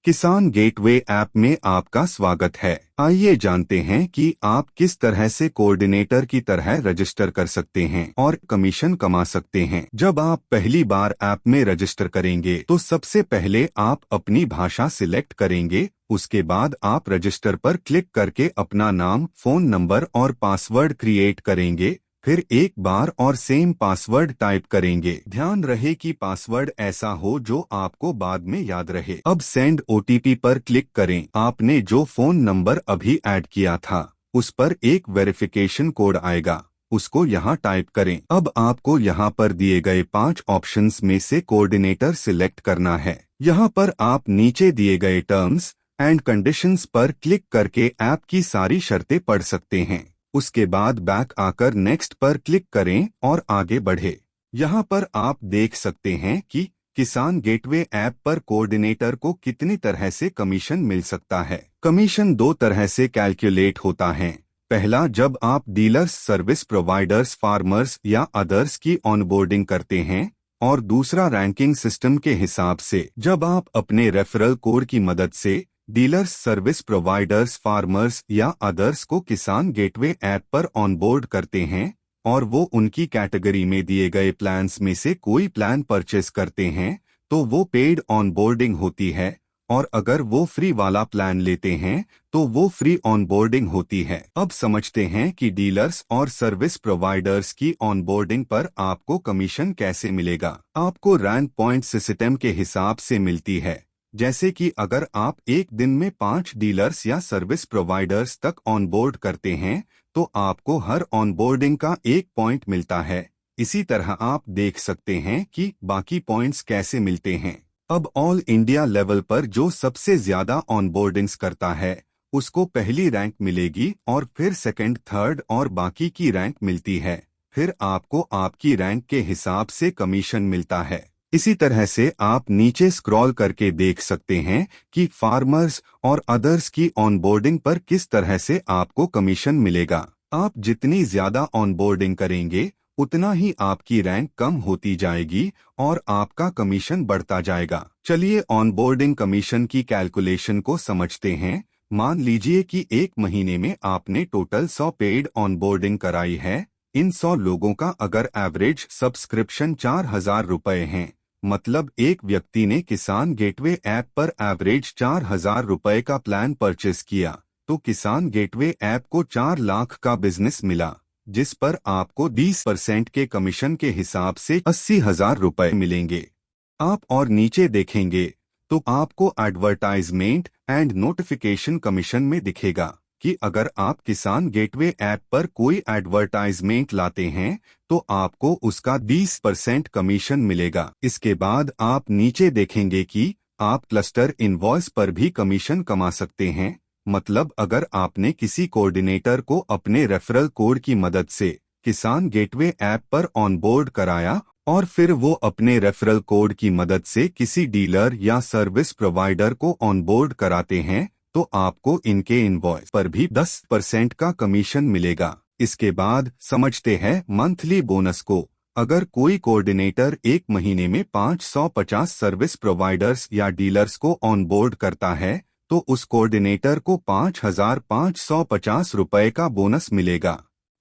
किसान gateway app में आपका स्वागत है। आइए जानते हैं कि आप किस तरह से कोऑर्डिनेटर की तरह रजिस्टर कर सकते हैं और कमीशन कमा सकते हैं। जब आप पहली बार ऐप में रजिस्टर करेंगे तो सबसे पहले आप अपनी भाषा सिलेक्ट करेंगे। उसके बाद आप रजिस्टर पर क्लिक करके अपना नाम, फोन नंबर और पासवर्ड क्रिएट करेंगे। फिर एक बार और सेम पासवर्ड टाइप करेंगे। ध्यान रहे कि पासवर्ड ऐसा हो जो आपको बाद में याद रहे। अब सेंड ओटीपी पर क्लिक करें। आपने जो फोन नंबर अभी ऐड किया था उस पर एक वेरिफिकेशन कोड आएगा, उसको यहाँ टाइप करें। अब आपको यहाँ पर दिए गए 5 ऑप्शंस में से कोऑर्डिनेटर सिलेक्ट करना है। यहाँ पर आप नीचे दिए गए टर्म्स एंड कंडीशंस पर क्लिक करके ऐप की सारी शर्तें पढ़ सकते हैं। उसके बाद बैक आकर नेक्स्ट पर क्लिक करें और आगे बढ़े। यहाँ पर आप देख सकते हैं कि किसान गेटवे ऐप पर कोऑर्डिनेटर को कितनी तरह से कमीशन मिल सकता है। कमीशन 2 तरह से कैलकुलेट होता है। पहला, जब आप डीलर्स, सर्विस प्रोवाइडर्स, फार्मर्स या अदर्स की ऑनबोर्डिंग करते हैं, और दूसरा रैंकिंग सिस्टम के हिसाब से, जब आप अपने रेफरल कोड की मदद से डीलर्स, सर्विस प्रोवाइडर्स, फार्मर्स या अदर्स को किसान गेटवे ऐप पर ऑनबोर्ड करते हैं और वो उनकी कैटेगरी में दिए गए प्लान्स में से कोई प्लान परचेस करते हैं तो वो पेड ऑनबोर्डिंग होती है, और अगर वो फ्री वाला प्लान लेते हैं तो वो फ्री ऑनबोर्डिंग होती है। अब समझते हैं कि डीलर्स और सर्विस प्रोवाइडर्स की ऑनबोर्डिंग पर आपको कमीशन कैसे मिलेगा। आपको रैंक पॉइंट सिस्टम के हिसाब से मिलती है। जैसे कि अगर आप एक दिन में 5 डीलर्स या सर्विस प्रोवाइडर्स तक ऑनबोर्ड करते हैं तो आपको हर ऑनबोर्डिंग का 1 पॉइंट मिलता है। इसी तरह आप देख सकते हैं कि बाकी पॉइंट्स कैसे मिलते हैं। अब ऑल इंडिया लेवल पर जो सबसे ज्यादा ऑनबोर्डिंग्स करता है उसको पहली रैंक मिलेगी और फिर सेकंड, थर्ड और बाकी की रैंक मिलती है। फिर आपको आपकी रैंक के हिसाब से कमीशन मिलता है। इसी तरह से आप नीचे स्क्रॉल करके देख सकते हैं कि फार्मर्स और अदर्स की ऑनबोर्डिंग पर किस तरह से आपको कमीशन मिलेगा। आप जितनी ज्यादा ऑनबोर्डिंग करेंगे उतना ही आपकी रैंक कम होती जाएगी और आपका कमीशन बढ़ता जाएगा। चलिए ऑनबोर्डिंग कमीशन की कैलकुलेशन को समझते हैं। मान लीजिए कि एक महीने में आपने टोटल 100 पेड ऑनबोर्डिंग कराई है। इन 100 लोगों का अगर एवरेज सब्सक्रिप्शन 4,000 रुपए हैं, मतलब एक व्यक्ति ने किसान गेटवे ऐप पर एवरेज 4,000 रुपए का प्लान परचेस किया तो किसान गेटवे ऐप को 4 लाख का बिजनेस मिला, जिस पर आपको 20% के कमीशन के हिसाब से 80,000 रुपए मिलेंगे। आप और नीचे देखेंगे तो आपको एडवर्टाइजमेंट एंड नोटिफिकेशन कमीशन में दिखेगा कि अगर आप किसान गेटवे ऐप पर कोई एडवर्टाइजमेंट लाते हैं तो आपको उसका 20% कमीशन मिलेगा। इसके बाद आप नीचे देखेंगे कि आप क्लस्टर इनवॉइस पर भी कमीशन कमा सकते हैं। मतलब अगर आपने किसी कोऑर्डिनेटर को अपने रेफरल कोड की मदद से किसान गेटवे ऐप पर ऑनबोर्ड कराया और फिर वो अपने रेफरल कोड की मदद से किसी डीलर या सर्विस प्रोवाइडर को ऑनबोर्ड कराते हैं तो आपको इनके इनवॉइस पर भी 10% का कमीशन मिलेगा। इसके बाद समझते हैं मंथली बोनस को। अगर कोई कोऑर्डिनेटर एक महीने में 550 सर्विस प्रोवाइडर्स या डीलर्स को ऑनबोर्ड करता है तो उस कोऑर्डिनेटर को 5,550 रुपए का बोनस मिलेगा।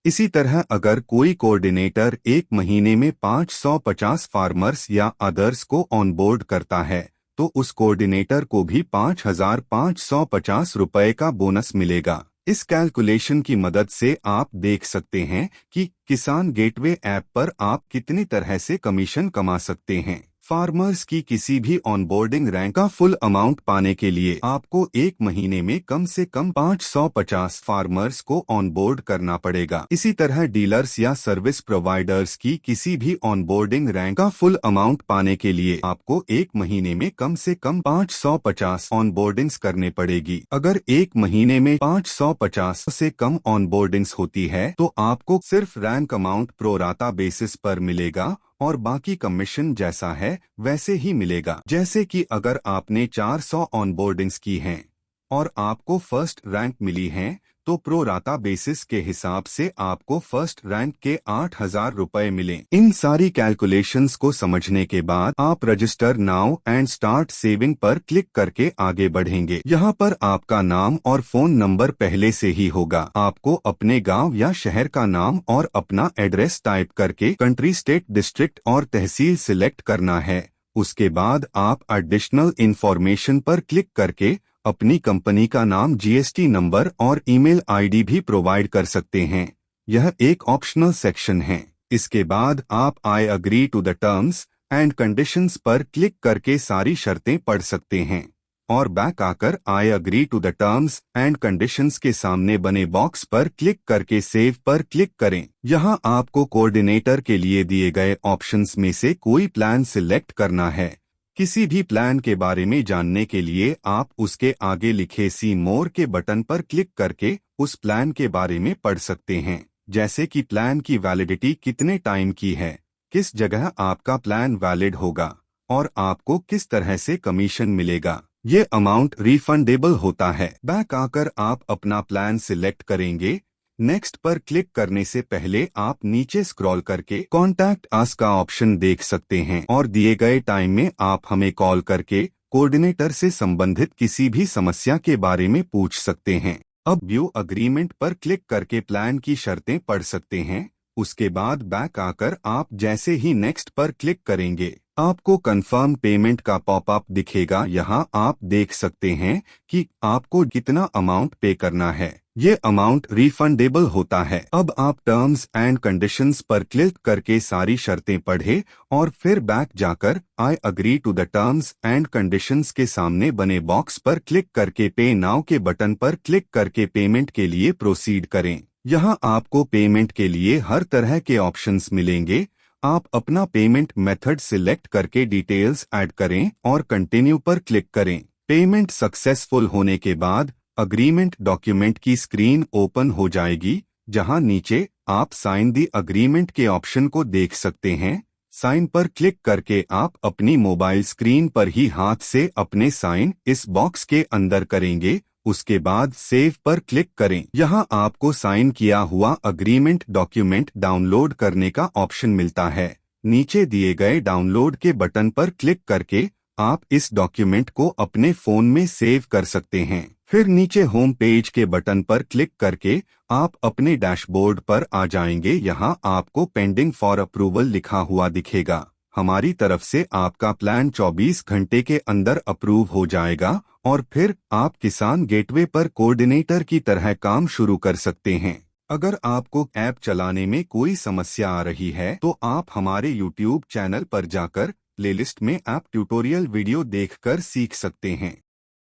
इसी तरह अगर कोई कोऑर्डिनेटर एक महीने में 550 फार्मर्स या अदर्स को ऑनबोर्ड करता है तो उस कोऑर्डिनेटर को भी 5,550 रुपए का बोनस मिलेगा। इस कैलकुलेशन की मदद से आप देख सकते हैं कि किसान गेटवे ऐप पर आप कितनी तरह से कमीशन कमा सकते हैं। फार्मर्स की किसी भी ऑनबोर्डिंग रैंक का फुल अमाउंट पाने के लिए आपको एक महीने में कम से कम 550 फार्मर्स को ऑनबोर्ड करना पड़ेगा। इसी तरह डीलर्स या सर्विस प्रोवाइडर्स की किसी भी ऑनबोर्डिंग रैंक का फुल अमाउंट पाने के लिए आपको एक महीने में कम से कम 550 ऑनबोर्डिंग्स करने पड़ेगी। अगर एक महीने में 550 से कम ऑनबोर्डिंग्स होती है तो आपको सिर्फ रैंक अमाउंट प्रोराता बेसिस पर मिलेगा और बाकी कमीशन जैसा है वैसे ही मिलेगा। जैसे कि अगर आपने 400 ऑनबोर्डिंग्स की हैं और आपको फर्स्ट रैंक मिली है तो प्रो राता बेसिस के हिसाब से आपको फर्स्ट रैंक के 8,000 रुपए मिले। इन सारी कैलकुलेशंस को समझने के बाद आप register now and start saving पर क्लिक करके आगे बढ़ेंगे। यहाँ पर आपका नाम और फोन नंबर पहले से ही होगा। आपको अपने गांव या शहर का नाम और अपना एड्रेस टाइप करके कंट्री, स्टेट, डिस्ट्रिक्ट और तहसील सिलेक्ट करना है। उसके बाद आप एडिशनल इंफॉर्मेशन पर क्लिक करके अपनी कंपनी का नाम, जीएसटी नंबर और ईमेल आईडी भी प्रोवाइड कर सकते हैं। यह एक ऑप्शनल सेक्शन है। इसके बाद आप I agree to the terms and conditions पर क्लिक करके सारी शर्तें पढ़ सकते हैं और बैक आकर I agree to the terms and conditions के सामने बने बॉक्स पर क्लिक करके सेव पर क्लिक करें। यहां आपको कोऑर्डिनेटर के लिए दिए गए ऑप्शंस में से कोई प्लान सिलेक्ट करना है। किसी भी प्लान के बारे में जानने के लिए आप उसके आगे लिखे सी मोर के बटन पर क्लिक करके उस प्लान के बारे में पढ़ सकते हैं, जैसे कि प्लान की वैलिडिटी कितने टाइम की है, किस जगह आपका प्लान वैलिड होगा और आपको किस तरह से कमीशन मिलेगा। ये अमाउंट रिफंडेबल होता है। बैक आकर आप अपना प्लान सिलेक्ट करेंगे। नेक्स्ट पर क्लिक करने से पहले आप नीचे स्क्रॉल करके कॉन्टैक्ट अस का ऑप्शन देख सकते हैं और दिए गए टाइम में आप हमें कॉल करके कोऑर्डिनेटर से संबंधित किसी भी समस्या के बारे में पूछ सकते हैं। अब व्यू अग्रीमेंट पर क्लिक करके प्लान की शर्तें पढ़ सकते हैं। उसके बाद बैक आकर आप जैसे ही नेक्स्ट पर क्लिक करेंगे आपको कंफर्म पेमेंट का पॉपअप दिखेगा। यहाँ आप देख सकते हैं कि आपको कितना अमाउंट पे करना है। ये अमाउंट रिफंडेबल होता है। अब आप टर्म्स एंड कंडीशंस पर क्लिक करके सारी शर्तें पढ़े और फिर बैक जाकर I agree to the terms and conditions के सामने बने बॉक्स पर क्लिक करके पे नाउ के बटन पर क्लिक करके पेमेंट के लिए प्रोसीड करें। यहाँ आपको पेमेंट के लिए हर तरह के ऑप्शंस मिलेंगे। आप अपना पेमेंट मेथड सिलेक्ट करके डिटेल्स ऐड करें और कंटिन्यू पर क्लिक करें। पेमेंट सक्सेसफुल होने के बाद अग्रीमेंट डॉक्यूमेंट की स्क्रीन ओपन हो जाएगी, जहां नीचे आप साइन दी अग्रीमेंट के ऑप्शन को देख सकते हैं। साइन पर क्लिक करके आप अपनी मोबाइल स्क्रीन पर ही हाथ से अपने साइन इस बॉक्स के अंदर करेंगे। उसके बाद सेव पर क्लिक करें। यहाँ आपको साइन किया हुआ अग्रीमेंट डॉक्यूमेंट डाउनलोड करने का ऑप्शन मिलता है। नीचे दिए गए डाउनलोड के बटन पर क्लिक करके आप इस डॉक्यूमेंट को अपने फोन में सेव कर सकते हैं। फिर नीचे होम पेज के बटन पर क्लिक करके आप अपने डैशबोर्ड पर आ जाएंगे। यहाँ आपको पेंडिंग फॉर अप्रूवल लिखा हुआ दिखेगा। हमारी तरफ से आपका प्लान 24 घंटे के अंदर अप्रूव हो जाएगा और फिर आप किसान गेटवे पर कोऑर्डिनेटर की तरह काम शुरू कर सकते हैं। अगर आपको ऐप चलाने में कोई समस्या आ रही है तो आप हमारे YouTube चैनल पर जाकर प्लेलिस्ट में ऐप ट्यूटोरियल वीडियो देखकर सीख सकते हैं।